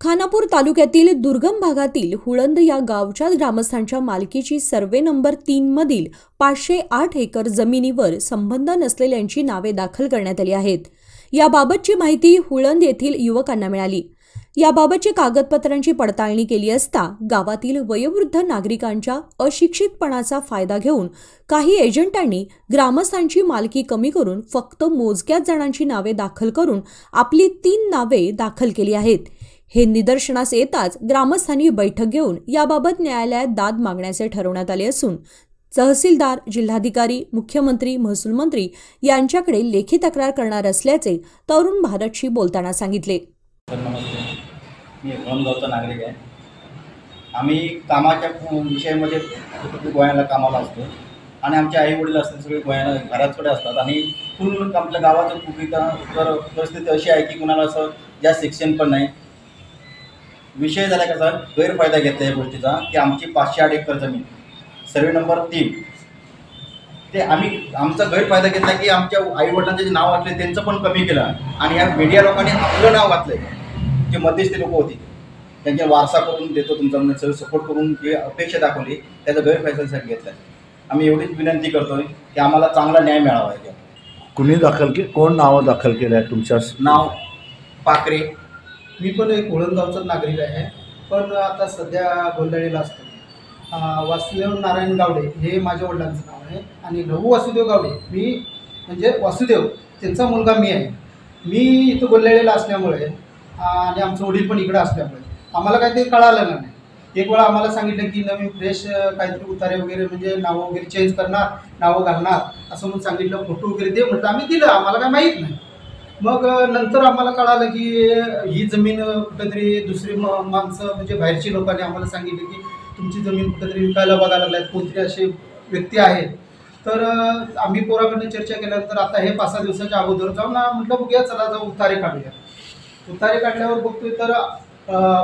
खानापूर तालुक्यातील दुर्गम भागातील हुळंद या गावच्या ग्रामस्थांच्या मालकीची सर्वे नंबर 3 मधील 508 एकर जमिनीवर संबंध नसलेल्यांची नावे दाखल करण्यात आली आहेत। याबाबतची माहिती हुळंद येथील युवकांना मिळाली। याबाबतची कागदपत्रांची पडताळणी केली असता गावातील वयोवृद्ध नागरिकांच्या अशिक्षितपणाचा फायदा घेऊन काही एजंटांनी ग्रामस्थांची मालकी कमी करून फक्त मोजक्याच जणांची नावे दाखल करून आपली 3 नावे दाखल केली आहेत। हे निदर्शनास येताच ग्रामस्थांनी बैठक घेऊन याबाबत न्यायालयात दाद मागण्याचे ठरवण्यात आले असून तहसीलदार, जिल्हाधिकारी, मुख्यमंत्री, महसूल मंत्री यांच्याकडे लेखी तक्रार करणार असल्याचे तरुण भारतशी बोलताना सांगितले। नमस्ते, मी गावचा नागरिक आहे। आम्ही कामाच्या विषयामध्ये गोव्याला कामाला असतो आणि आमचे आई वडील असतात सगळे गोव्याला घराकडे असतात आणि पूर्ण आमच्या गावाचं पूर्वीचा तर परिस्थिती अशी आहे की कुणाला असं जास्त शिक्षण पण नाही। विषय झाला कसा गैरफायदा घेतला या गोष्टीचा की आमची 508 एकर जमीन सर्वे नंबर 3 ते आमचा गैरफायदा घेतला की आमच्या आई वडिलांचे जे नाव वाचले त्यांचं पण कमी केलं आणि या मीडिया लोकांनी आपलं नाव घातलं। जे मध्यस्थी लोक होती त्यांच्या वारसा करून देतो तुमचा म्हणजे सगळं सपोर्ट करून जे अपेक्षा दाखवली त्याचा गैरफायद्यासाठी घेतला। आम्ही एवढीच विनंती करतोय की आम्हाला चांगला न्याय मिळावा आहे। कुणी दाखल के कोण नावं दाखल केलं आहे तुमच्या? नाव पाकरे। मी पण एक हुळंदगावचा नागरिक आहे, पण आता सध्या गोंधळीला असतो। वासुदेव नारायण गावडे हे माझ्या वडिलांचं नाव आहे आणि लहू वासुदेव गावडे मी म्हणजे वासुदेव त्यांचा मुलगा मी आहे। मी इथं गोंधळीला असल्यामुळे आणि आमचं वडील पण इकडं असल्यामुळे आम्हाला काही ते कळालं नाही। एक वेळा आम्हाला सांगितलं की नवीन फ्रेश काहीतरी उतारे वगैरे म्हणजे नावं वगैरे चेंज करणार, नावं घालणार असं म्हणून सांगितलं। फोटो वगैरे दे म्हटलं, आम्ही दिलं, आम्हाला काय माहीत नाही। मग नंतर आम्हाला कळालं की ही जमीन कुठेतरी दुसरी माणसं म्हणजे बाहेरची लोकांनी आम्हाला सांगितलं की तुमची जमीन कुठेतरी विकायला बघायला लागल्यात, कोणतरी असे व्यक्ती आहेत। तर आम्ही पोराकडनं चर्चा केल्यानंतर आता हे 5-6 दिवसाच्या अगोदर जाऊन म्हटलं बघूया, चला जाऊ उतारे काढूया। उतारे काढल्यावर बघतोय तर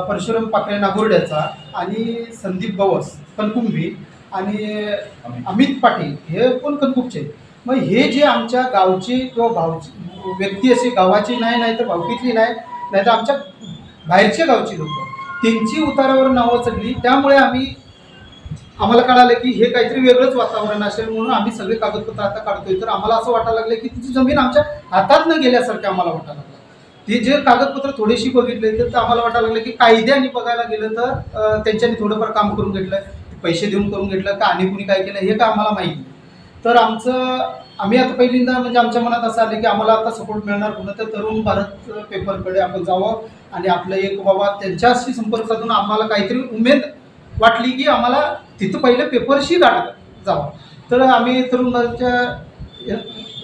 परशुराम पाकळे नागोर्ड्याचा आणि संदीप गवस कणकुंभी आणि अमित पाटील हे पण कणकुंबचे। मग हे जे आमच्या गावची किंवा भावची व्यक्ती अशी गावाची नाही तर भावकीतली नाही तर आमच्या बाहेरच्या गावची लोक त्यांची उतारावर नावं चढली। त्यामुळे आम्हाला कळालं की हे काहीतरी वेगळंच वातावरण असेल म्हणून आम्ही सगळे कागदपत्र आता काढतोय। तर आम्हाला असं वाटायला लागलं की तिची जमीन आमच्या हातात न गेल्यासारखं आम्हाला वाटायला लागलं। ती जे कागदपत्र थोडीशी बघितले तर आम्हाला वाटायला लागलं की कायद्याने बघायला गेलं तर त्यांच्यानी थोडंफार काम करून घेतलं, पैसे देऊन करून घेतलं का आणि कुणी काय केलं हे का आम्हाला माहीत नाही। तर आम्ही आता पहिल्यांदा म्हणजे आमच्या मनात असं आलं की आम्हाला आता सपोर्ट मिळणार कुठं तर तरुण भारत पेपरकडे आपण जावं आणि आपलं एक बाबा त्यांच्याशी संपर्क साधून आम्हाला काहीतरी उमेद वाटली की आम्हाला तिथं पहिले पेपरशी गाठत जावं। तर आम्ही तरुण भारतच्या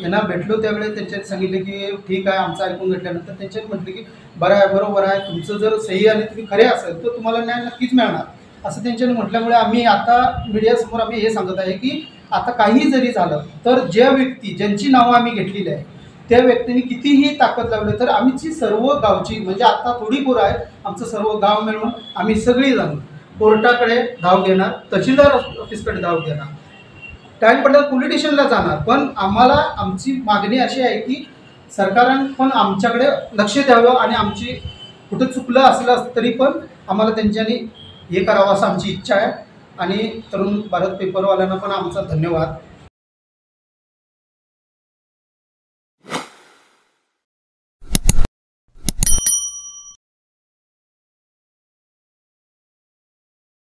यांना भेटलो त्यावेळेस त्यांच्यानी सांगितलं की ठीक आहे। आमचं ऐकून घेतल्यानंतर त्यांच्यानी म्हटलं की बरं आहे, बरोबर आहे, तुमचं जर सही आणि तुम्ही खरे असेल तर तुम्हाला न्याय नक्कीच मिळणार असं त्यांच्यानी म्हटल्यामुळे आम्ही आता मीडियासमोर आम्ही हे सांगत आहे की आता काही जरी झालं तर ज्या व्यक्ती ज्यांची नावं आम्ही घेतलेली आहे त्या व्यक्तींनी कितीही ताकद लावली तर आमची सर्व गावची म्हणजे आता थोडी पोरं आहे, आमचं सर्व गाव मिळून आम्ही सगळी जण कोर्टाकडे धाव घेणार, तहसीलदार ऑफिसकडे धाव घेणार, टाईम पडल्यावर पोलीस स्टेशनला जाणार। पण आम्हाला आमची मागणी अशी आहे की सरकारने पण आमच्याकडे लक्ष द्यावं आणि आमची कुठं चुकलं असलं तरी पण आम्हाला त्यांच्यानी हे करावं असं आमची इच्छा आहे। आणि तरुण भारत पेपरवाल्यांना पण आमचा धन्यवाद।